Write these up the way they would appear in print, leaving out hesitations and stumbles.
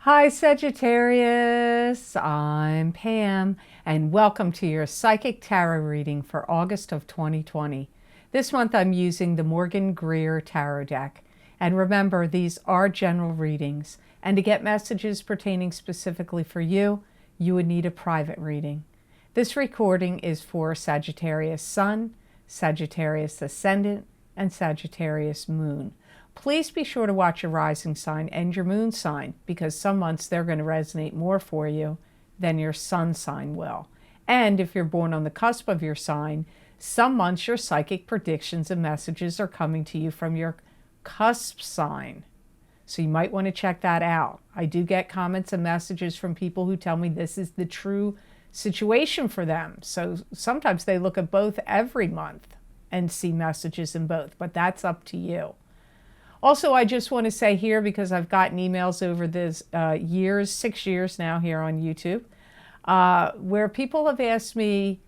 Hi Sagittarius, I'm Pam, and welcome to your Psychic Tarot reading for August of 2020. This month I'm using the Morgan Greer Tarot deck. And remember, these are general readings, and to get messages pertaining specifically for you, you would need a private reading. This recording is for Sagittarius Sun, Sagittarius Ascendant, and Sagittarius Moon. Please be sure to watch your rising sign and your moon sign, because some months they're going to resonate more for you than your sun sign will. And if you're born on the cusp of your sign, some months your psychic predictions and messages are coming to you from your cusp sign. So you might want to check that out. I do get comments and messages from people who tell me this is the true situation for them. So sometimes they look at both every month and see messages in both, but that's up to you. Also, I just want to say here, because I've gotten emails over this 6 years now here on YouTube, where people have asked me,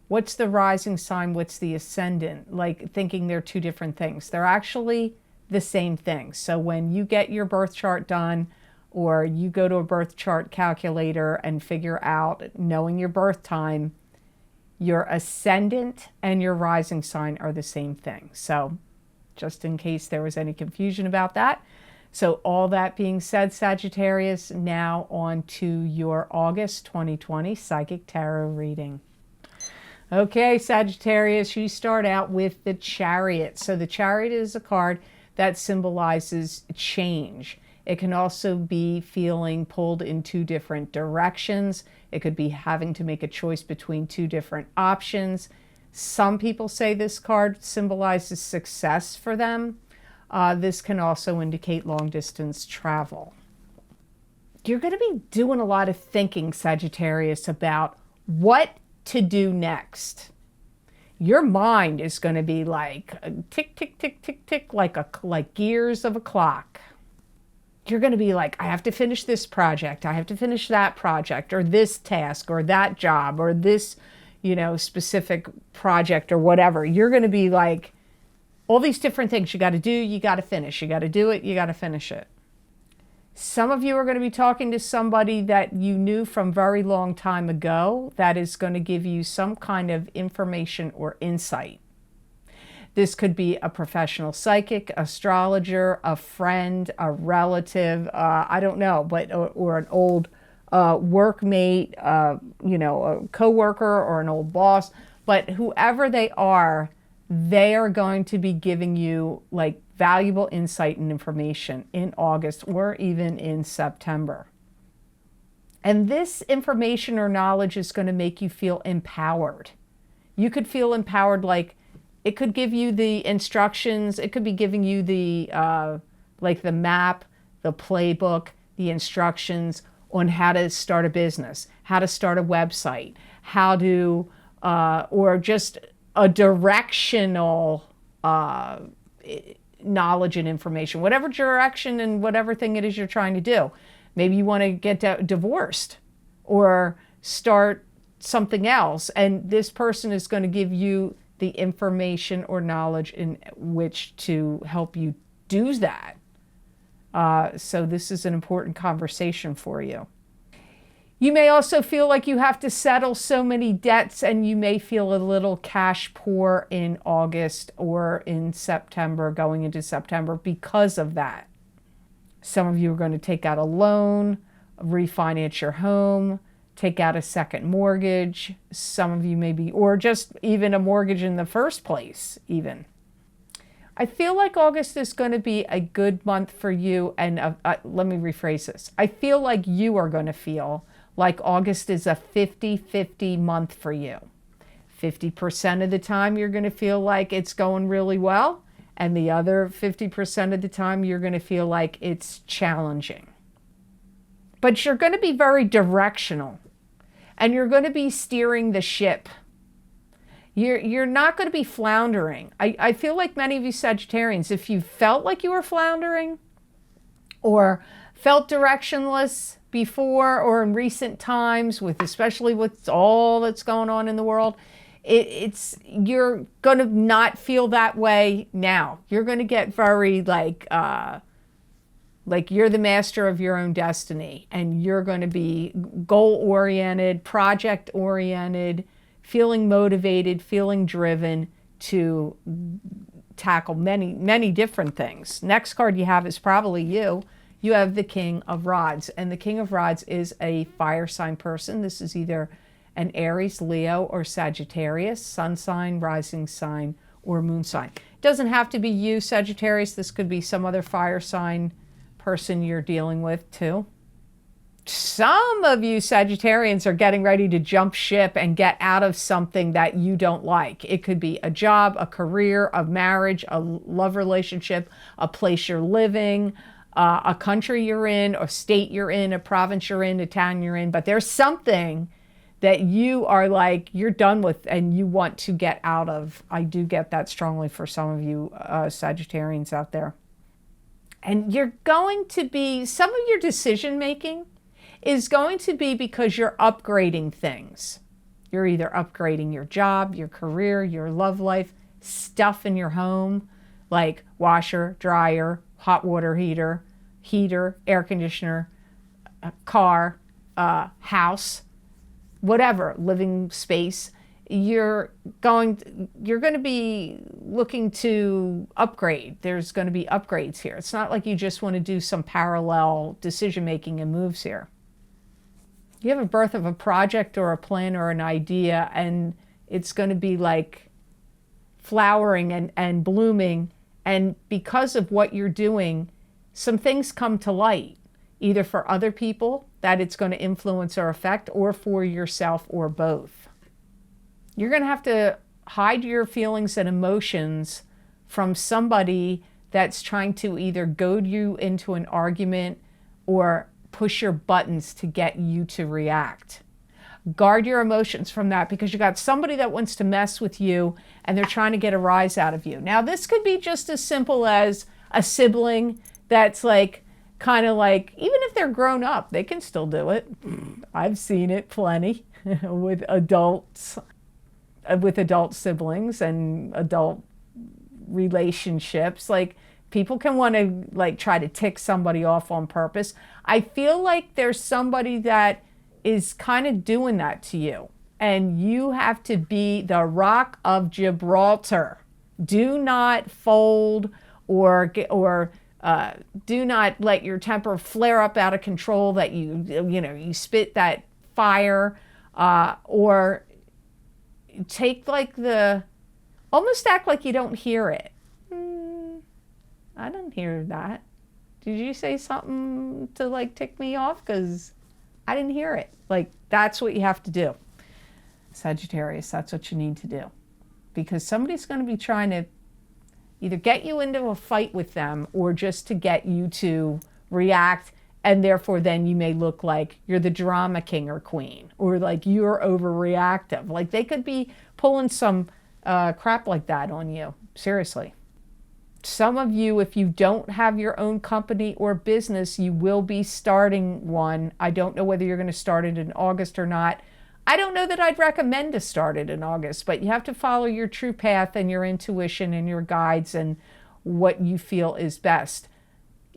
what's the rising sign, what's the ascendant, like thinking they're two different things. They're actually the same thing. So when you get your birth chart done, or you go to a birth chart calculator and figure out, knowing your birth time, your ascendant and your rising sign are the same thing. So just in case there was any confusion about that. So all that being said, Sagittarius, now on to your August 2020 Psychic Tarot reading. Okay, Sagittarius, you start out with the Chariot. So the Chariot is a card that symbolizes change. It can also be feeling pulled in two different directions. It could be having to make a choice between two different options. Some people say this card symbolizes success for them. This can also indicate long distance travel. You're going to be doing a lot of thinking, Sagittarius, about what to do next. Your mind is going to be like tick, tick, tick, tick, tick, like gears of a clock. You're going to be like, I have to finish this project. I have to finish that project, or this task, or that job, or this specific project or whatever. You're going to be like, all these different things you got to do, you got to finish. You got to do it, you got to finish it. Some of you are going to be talking to somebody that you knew from very long time ago that is going to give you some kind of information or insight. This could be a professional psychic, astrologer, a friend, a relative, I don't know, but or an old workmate, a coworker or an old boss, but whoever they are going to be giving you like valuable insight and information in August or even in September. And this information or knowledge is going to make you feel empowered. You could feel empowered, like it could give you the instructions. It could be giving you the like the map, the playbook, the instructions on how to start a business, how to start a website, how to, or just a directional knowledge and information, whatever direction and whatever thing it is you're trying to do. Maybe you want to get divorced or start something else, and this person is going to give you the information or knowledge in which to help you do that. So this is an important conversation for you. You may also feel like you have to settle so many debts, and you may feel a little cash poor in August or in September, going into September because of that. Some of you are going to take out a loan, refinance your home, take out a second mortgage. Some of you maybe, or just even a mortgage in the first place even. I feel like August is going to be a good month for you. And let me rephrase this. I feel like you are going to feel like August is a 50-50 month for you. 50% of the time you're going to feel like it's going really well. And the other 50% of the time you're going to feel like it's challenging. But you're going to be very directional. And you're going to be steering the ship. You're not going to be floundering. I feel like many of you Sagittarians, if you felt like you were floundering or felt directionless before or in recent times, with especially with all that's going on in the world, you're going to not feel that way now. You're going to get very like Like you're the master of your own destiny, and you're going to be goal-oriented, project-oriented, feeling motivated, feeling driven to tackle many, many different things. Next card you have is probably you. You have the King of Rods, and the King of Rods is a fire sign person. This is either an Aries, Leo, or Sagittarius, sun sign, rising sign, or moon sign. It doesn't have to be you, Sagittarius. This could be some other fire sign person you're dealing with too. Some of you Sagittarians are getting ready to jump ship and get out of something that you don't like. It could be a job, a career, a marriage, a love relationship, a place you're living, a country you're in, a state you're in, a province you're in, a town you're in. But there's something that you are like, you're done with and you want to get out of. I do get that strongly for some of you Sagittarians out there. And you're going to be, some of your decision making is going to be because you're upgrading things. You're either upgrading your job, your career, your love life, stuff in your home, like washer, dryer, hot water heater, air conditioner, car, house, whatever, living space. You're going to be looking to upgrade. There's going to be upgrades here. It's not like you just want to do some parallel decision making and moves here. You have a birth of a project or a plan or an idea, and it's going to be like flowering and blooming. And because of what you're doing, some things come to light, either for other people that it's going to influence or affect, or for yourself, or both. You're going to have to hide your feelings and emotions from somebody that's trying to either goad you into an argument or push your buttons to get you to react. Guard your emotions from that, because you got somebody that wants to mess with you and they're trying to get a rise out of you. Now, this could be just as simple as a sibling that's like, kind of like, even if they're grown up, they can still do it. I've seen it plenty with adults, with adult siblings and adult relationships. Like, people can want to like try to tick somebody off on purpose. I feel like there's somebody that is kind of doing that to you, and you have to be the Rock of Gibraltar. Do not fold or do not let your temper flare up out of control, that you spit that fire, or take like almost act like you don't hear it. I didn't hear that. Did you say something to like tick me off? Because I didn't hear it. Like, that's what you have to do. Sagittarius, that's what you need to do. Because somebody's going to be trying to either get you into a fight with them, or just to get you to react, and therefore then you may look like you're the drama king or queen, or like you're overreactive. Like, they could be pulling some crap like that on you. Seriously. Some of you, if you don't have your own company or business, you will be starting one. I don't know whether you're going to start it in August or not. I don't know that I'd recommend to start it in August, but you have to follow your true path and your intuition and your guides and what you feel is best.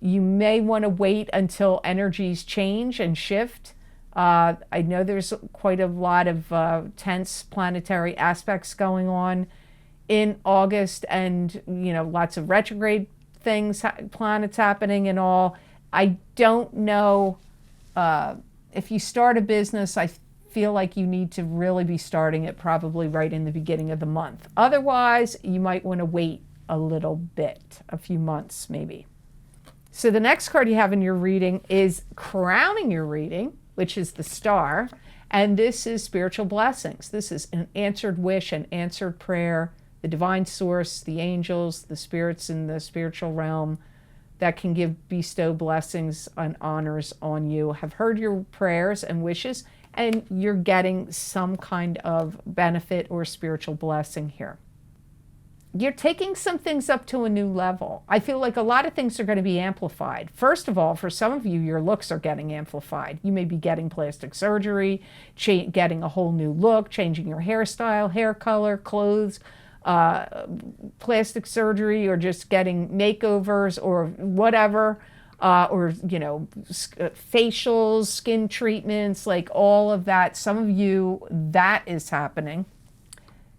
You may want to wait until energies change and shift. I know there's quite a lot of tense planetary aspects going on in August, and lots of retrograde things, planets happening and all. I don't know if you start a business. I feel like you need to really be starting it probably right in the beginning of the month. Otherwise, you might want to wait a little bit, a few months maybe. So the next card you have in your reading is crowning your reading, which is the Star, and this is spiritual blessings. This is an answered wish, an answered prayer, the divine source, the angels, the spirits in the spiritual realm that can bestow blessings and honors on you, have heard your prayers and wishes, and you're getting some kind of benefit or spiritual blessing here. You're taking some things up to a new level. I feel like a lot of things are going to be amplified. First of all, for some of you, your looks are getting amplified. You may be getting plastic surgery, getting a whole new look, changing your hairstyle, hair color, clothes, plastic surgery, or just getting makeovers or whatever. or, facials, skin treatments, like all of that. Some of you, that is happening.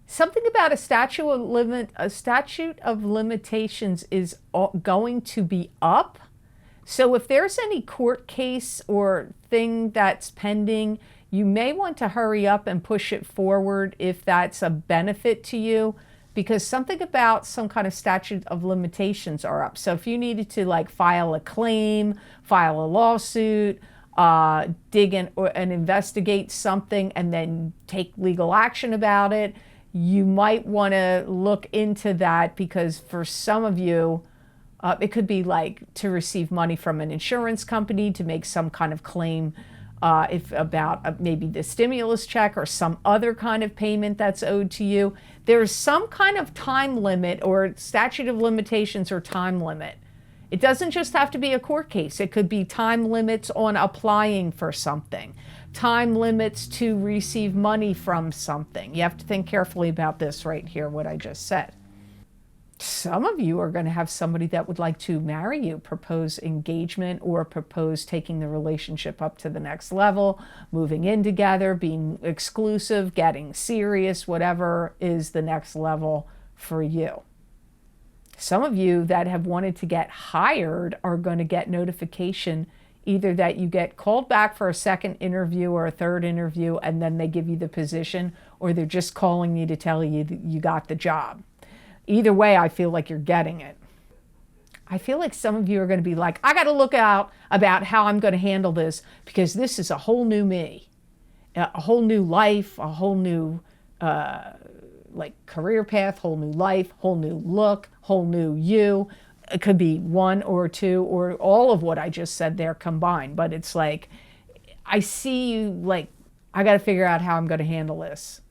Something about a statute of limitations is going to be up. So if there's any court case or thing that's pending, you may want to hurry up and push it forward if that's a benefit to you, because something about some kind of statute of limitations are up. So if you needed to like file a claim, file a lawsuit, dig in and investigate something and then take legal action about it, you might want to look into that, because for some of you, it could be like to receive money from an insurance company to make some kind of claim if about maybe the stimulus check or some other kind of payment that's owed to you. There's some kind of time limit or statute of limitations or time limit. It doesn't just have to be a court case. It could be time limits on applying for something, time limits to receive money from something. You have to think carefully about this right here, what I just said. Some of you are going to have somebody that would like to marry you, propose engagement, or propose taking the relationship up to the next level, moving in together, being exclusive, getting serious, whatever is the next level for you. Some of you that have wanted to get hired are going to get notification either that you get called back for a second interview or a third interview and then they give you the position, or they're just calling you to tell you that you got the job. Either way, I feel like you're getting it. I feel like some of you are going to be like, I got to look out about how I'm going to handle this, because this is a whole new me, a whole new life, a whole new career path, whole new life, whole new look, whole new you. It could be one or two or all of what I just said there combined. But it's like, I see you like, I got to figure out how I'm going to handle this.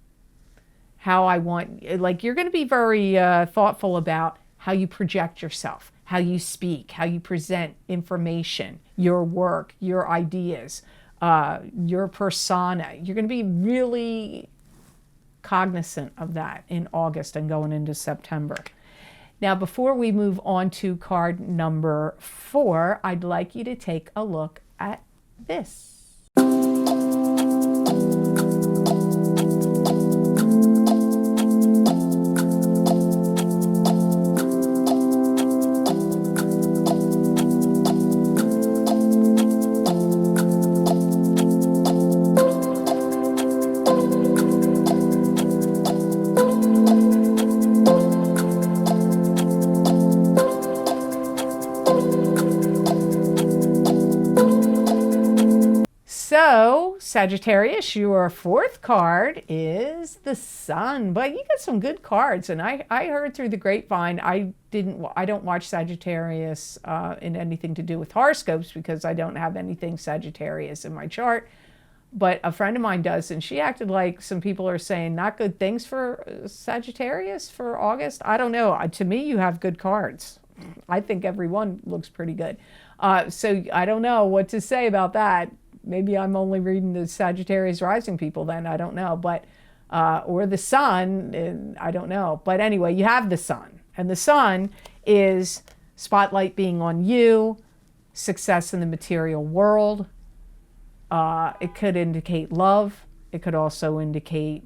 How I want, like, you're going to be very thoughtful about how you project yourself, how you speak, how you present information, your work, your ideas, your persona. You're going to be really cognizant of that in August and going into September. Now, before we move on to card number 4, I'd like you to take a look at this. So, Sagittarius, your 4th card is the Sun. But you got some good cards, and I heard through the grapevine. I don't watch Sagittarius in anything to do with horoscopes, because I don't have anything Sagittarius in my chart. But a friend of mine does, and she acted like some people are saying not good things for Sagittarius for August. I don't know. To me, you have good cards. I think everyone looks pretty good. So I don't know what to say about that. Maybe I'm only reading the Sagittarius rising people then, I don't know. But or the Sun, I don't know. But anyway, you have the Sun. And the Sun is spotlight being on you, success in the material world. It could indicate love. It could also indicate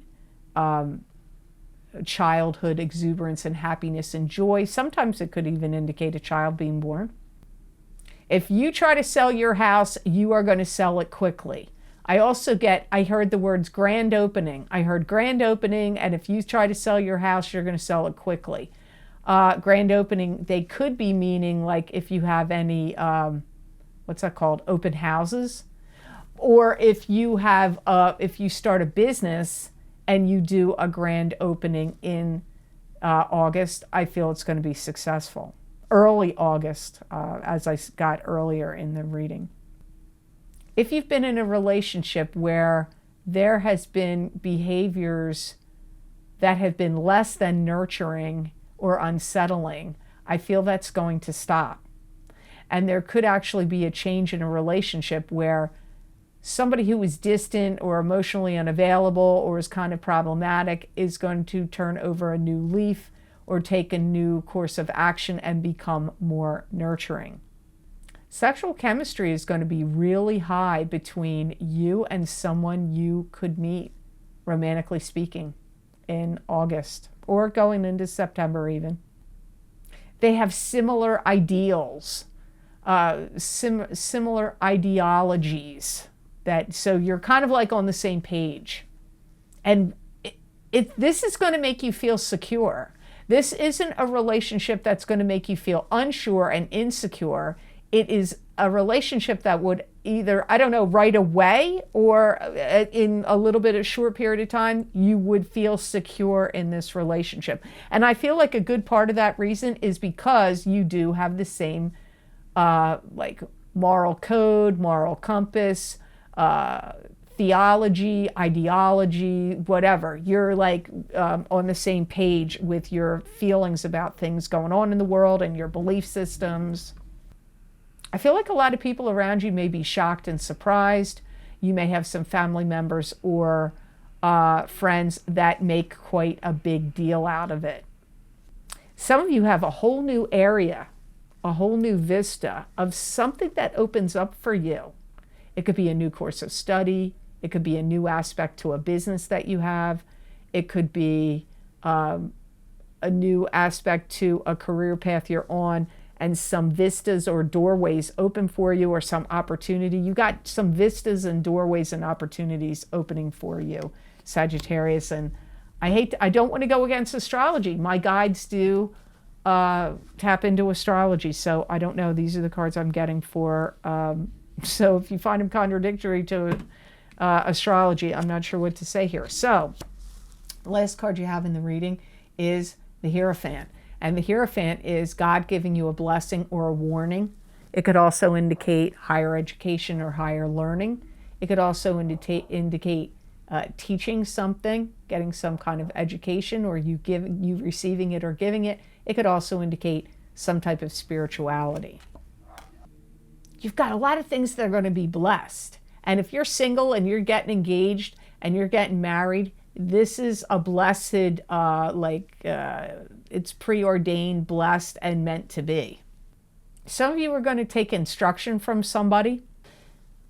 childhood exuberance and happiness and joy. Sometimes it could even indicate a child being born. If you try to sell your house, you are going to sell it quickly. I heard the words grand opening. I heard grand opening, and if you try to sell your house, you're going to sell it quickly. Grand opening, they could be meaning like if you have any, what's that called, open houses? Or if you have, if you start a business and you do a grand opening in August, I feel it's going to be successful. Early August, as I got earlier in the reading. If you've been in a relationship where there has been behaviors that have been less than nurturing or unsettling, I feel that's going to stop. And there could actually be a change in a relationship where somebody who is distant or emotionally unavailable or is kind of problematic is going to turn over a new leaf or take a new course of action and become more nurturing. Sexual chemistry is going to be really high between you and someone you could meet, romantically speaking, in August or going into September even. They have similar ideals, similar ideologies. So you're kind of like on the same page. And this is going to make you feel secure. This isn't a relationship that's going to make you feel unsure and insecure. It is a relationship that would either, I don't know, right away or in a little bit of short period of time, you would feel secure in this relationship. And I feel like a good part of that reason is because you do have the same like moral code, moral compass, theology, ideology, whatever. You're like on the same page with your feelings about things going on in the world and your belief systems. I feel like a lot of people around you may be shocked and surprised. You may have some family members or friends that make quite a big deal out of it. Some of you have a whole new area, a whole new vista of something that opens up for you. It could be a new course of study. It could be a new aspect to a business that you have. It could be a new aspect to a career path you're on, and some vistas or doorways open for you, or some opportunity. You got some vistas and doorways and opportunities opening for you, Sagittarius. And I don't want to go against astrology. My guides do tap into astrology, so I don't know. These are the cards I'm getting for. So if you find them contradictory to astrology, I'm not sure what to say here. So the last card you have in the reading is the Hierophant. And the Hierophant is God giving you a blessing or a warning. It could also indicate higher education or higher learning. It could also indicate teaching something, getting some kind of education, or you receiving it or giving it. It could also indicate some type of spirituality. You've got a lot of things that are going to be blessed. And if you're single and you're getting engaged and you're getting married, this is a blessed, it's preordained, blessed, and meant to be. Some of you are going to take instruction from somebody,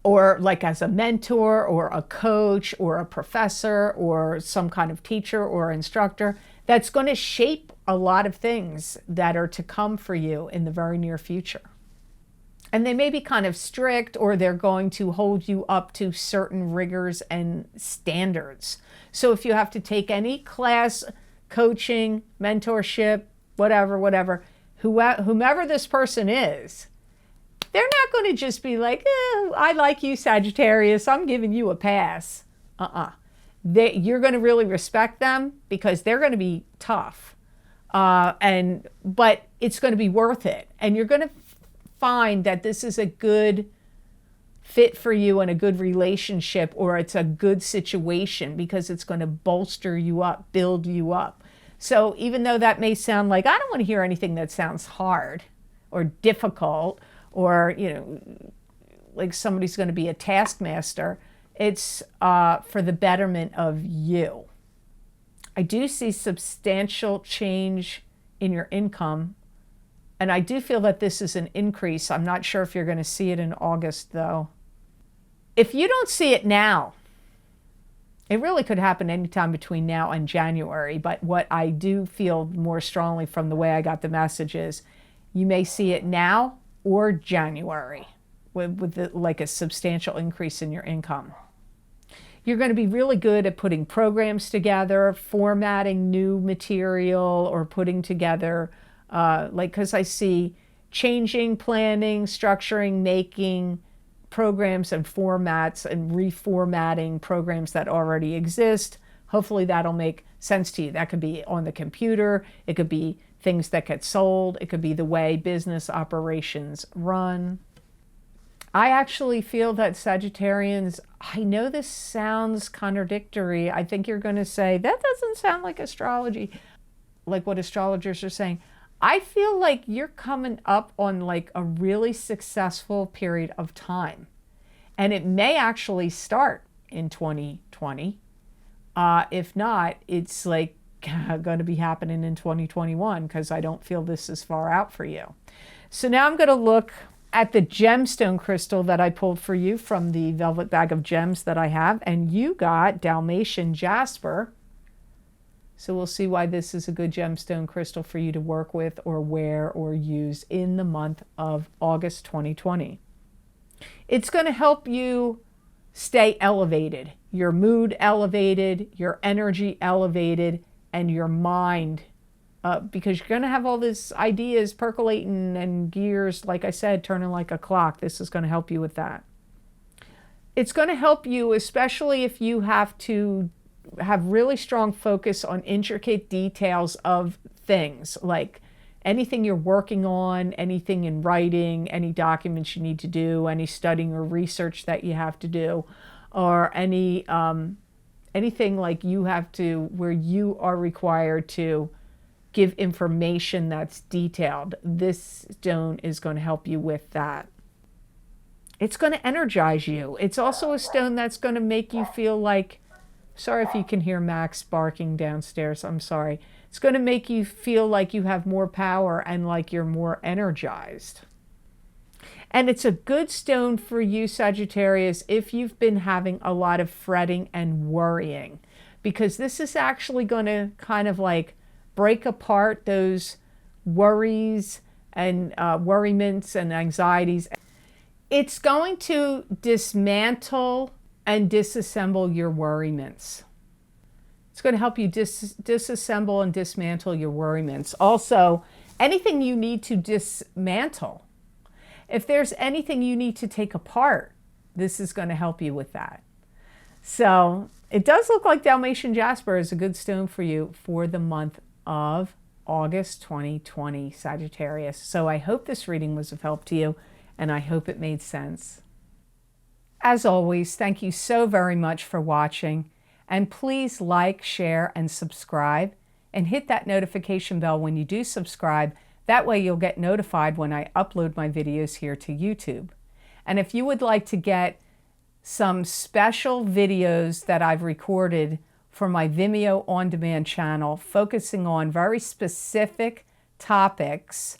or like as a mentor or a coach or a professor or some kind of teacher or instructor that's going to shape a lot of things that are to come for you in the very near future. And they may be kind of strict, or they're going to hold you up to certain rigors and standards. So if you have to take any class, coaching, mentorship, whatever, whomever this person is, they're not going to just be like, I like you, Sagittarius, I'm giving you a pass. You're going to really respect them because they're going to be tough. But it's going to be worth it. And you're going to find that this is a good fit for you and a good relationship, or it's a good situation because it's going to bolster you up, build you up. So even though that may sound like, I don't want to hear anything that sounds hard or difficult, or, like somebody's going to be a taskmaster, it's for the betterment of you. I do see substantial change in your income. And I do feel that this is an increase. I'm not sure if you're going to see it in August, though. If you don't see it now, it really could happen anytime between now and January. But what I do feel more strongly from the way I got the message is you may see it now or January with like a substantial increase in your income. You're going to be really good at putting programs together, formatting new material, or putting together because I see changing, planning, structuring, making programs and formats and reformatting programs that already exist. Hopefully that'll make sense to you. That could be on the computer. It could be things that get sold. It could be the way business operations run. I actually feel that Sagittarians, I know this sounds contradictory. I think you're going to say, that doesn't sound like astrology, like what astrologers are saying. I feel like you're coming up on like a really successful period of time. And it may actually start in 2020. If not, it's like going to be happening in 2021 because I don't feel this is far out for you. So now I'm going to look at the gemstone crystal that I pulled for you from the velvet bag of gems that I have, and you got Dalmatian jasper. So we'll see why this is a good gemstone crystal for you to work with or wear or use in the month of August 2020. It's going to help you stay elevated, your mood elevated, your energy elevated, and your mind, because you're going to have all these ideas percolating and gears, like I said, turning like a clock. This is going to help you with that. It's going to help you, especially if you have to have really strong focus on intricate details of things, like anything you're working on, anything in writing, any documents you need to do, any studying or research that you have to do, or anything like you have to, where you are required to give information that's detailed. This stone is going to help you with that. It's going to energize you. It's also a stone that's going to make you feel like, sorry if you can hear Max barking downstairs, I'm sorry. It's going to make you feel like you have more power and like you're more energized. And it's a good stone for you, Sagittarius, if you've been having a lot of fretting and worrying, because this is actually going to kind of like break apart those worries and worryments and anxieties. It's going to dismantle and disassemble your worryments. It's going to help you disassemble and dismantle your worryments. Also, anything you need to dismantle. If there's anything you need to take apart, this is going to help you with that. So it does look like Dalmatian jasper is a good stone for you for the month of August 2020, Sagittarius. So I hope this reading was of help to you, and I hope it made sense. As always, thank you so very much for watching, and please like, share, and subscribe, and hit that notification bell when you do subscribe. That way you'll get notified when I upload my videos here to YouTube. And if you would like to get some special videos that I've recorded for my Vimeo on-demand channel, focusing on very specific topics,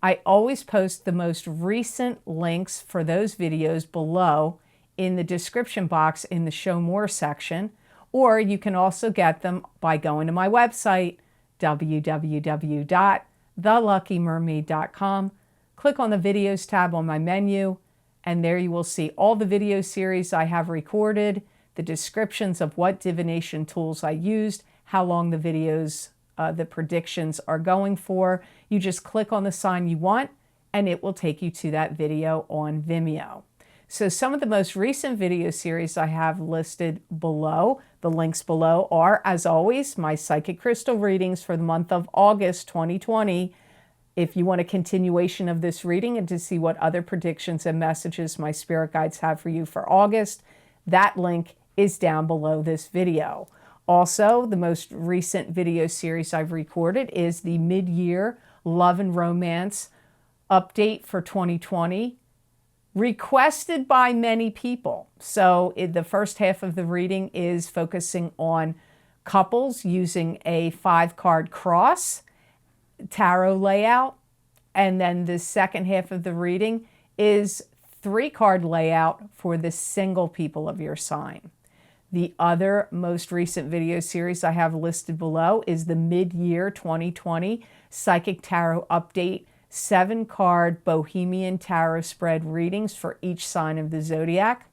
I always post the most recent links for those videos below in the description box in the Show More section, or you can also get them by going to my website, www.theluckymermaid.com. Click on the Videos tab on my menu, and there you will see all the video series I have recorded, the descriptions of what divination tools I used, how long the videos, the predictions are going for. You just click on the sign you want, and it will take you to that video on Vimeo. So some of the most recent video series I have listed below, the links below, are, as always, my psychic crystal readings for the month of August 2020. If you want a continuation of this reading and to see what other predictions and messages my spirit guides have for you for August, that link is down below this video. Also, the most recent video series I've recorded is the mid-year love and romance update for 2020. Requested by many people. So the first half of the reading is focusing on couples using a 5-card cross tarot layout. And then the second half of the reading is 3-card layout for the single people of your sign. The other most recent video series I have listed below is the mid-year 2020 Psychic Tarot Update 7-card Bohemian Tarot spread readings for each sign of the zodiac.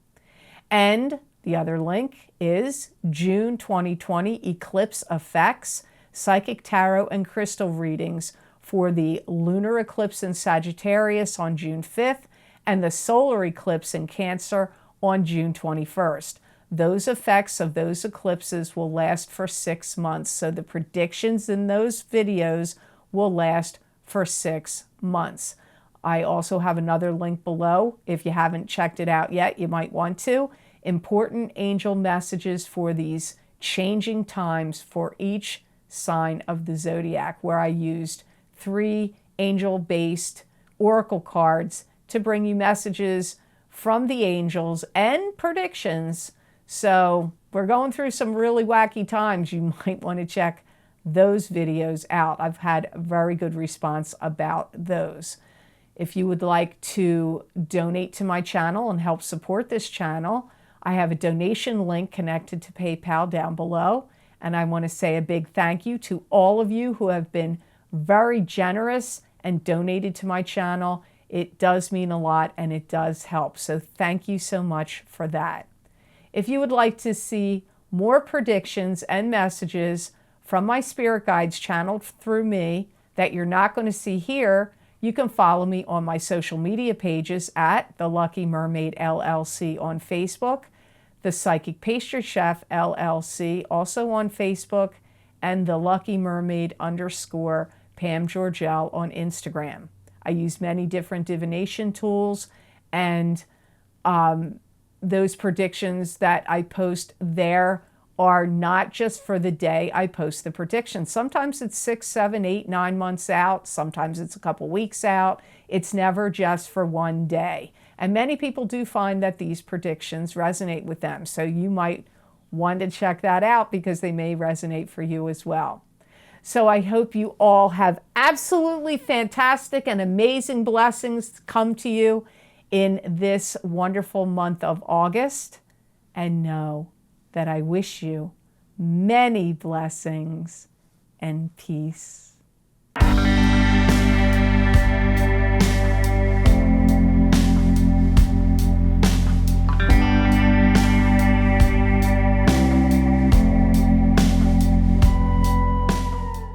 And the other link is June 2020 Eclipse Effects Psychic Tarot and Crystal readings for the lunar eclipse in Sagittarius on June 5th and the solar eclipse in Cancer on June 21st. Those effects of those eclipses will last for 6 months. So the predictions in those videos will last for 6 months. I also have another link below. If you haven't checked it out yet, you might want to. Important angel messages for these changing times for each sign of the zodiac, where I used 3 angel-based oracle cards to bring you messages from the angels and predictions. So we're going through some really wacky times. You might want to check those videos out. I've had a very good response about those. If you would like to donate to my channel and help support this channel, I have a donation link connected to PayPal down below. And I want to say a big thank you to all of you who have been very generous and donated to my channel. It does mean a lot and it does help. So thank you so much for that. If you would like to see more predictions and messages from my spirit guides channeled through me that you're not going to see here, you can follow me on my social media pages at The Lucky Mermaid LLC on Facebook, The Psychic Pastry Chef LLC also on Facebook, and The Lucky Mermaid _ Pam Georgel on Instagram. I use many different divination tools, and those predictions that I post there are not just for the day I post the prediction. Sometimes it's 6, 7, 8, 9 months out. Sometimes it's a couple weeks out. It's never just for one day. And many people do find that these predictions resonate with them. So you might want to check that out because they may resonate for you as well. So I hope you all have absolutely fantastic and amazing blessings come to you in this wonderful month of August. And know that I wish you many blessings and peace.